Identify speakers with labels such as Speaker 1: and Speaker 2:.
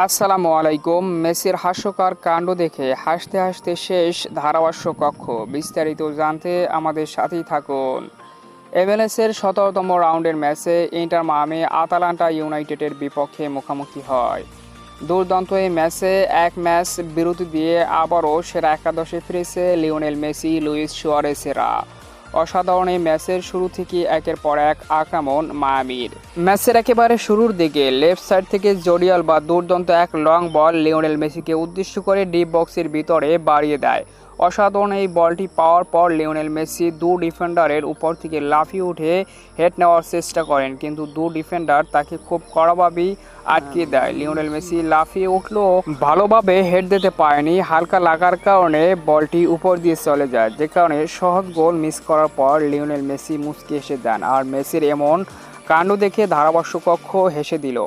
Speaker 1: আসসালামু আলাইকুম। মেসির হাস্যকর কাণ্ড দেখে হাসতে হাসতে শেষ ধারাভাষ্য কক্ষ। বিস্তারিত জানতে আমাদের সাথেই থাকুন। এমএলএসের ১৭তম রাউন্ডের ম্যাচে ইন্টার মায়ামি আতালান্টা ইউনাইটেডের বিপক্ষে মুখোমুখি হয়। দুর্দান্ত এই ম্যাচে এক ম্যাচ বিরতি দিয়ে আবারও সেরা একাদশে ফিরেছে লিওনেল মেসি, লুইস সুয়ারেজেরা। অসাধারণ এই ম্যাচের শুরু থেকে একের পর এক আক্রমণ মায়ামির। ম্যাচের একেবারে শুরুর দিকে লেফট সাইড থেকে জোডিয়াল বা দুর্দান্ত এক লং বল লিওনেল মেসিকে উদ্দেশ্য করে ডিপ বক্সের ভিতরে বাড়িয়ে দেয়। অসাধারণ এই বলটি পাওয়ার পর লিওনেল মেসি দু ডিফেন্ডারের উপর থেকে লাফিয়ে উঠে হেড নেওয়ার চেষ্টা করেন, কিন্তু দু ডিফেন্ডার তাকে খুব কড়াভাবেই আটকে দেয়। লিওনেল মেসি লাফিয়ে উঠলেও ভালোভাবে হেড দিতে পারেনি, হালকা লাগার কারণে বলটি উপর দিয়ে চলে যায়, যে কারণে সহজ গোল মিস করার পর লিওনেল মেসি মুচকি হেসে দেন। আর মেসির এমন কাণ্ড দেখে ধারাভাষ্য কক্ষ হেসে দিল।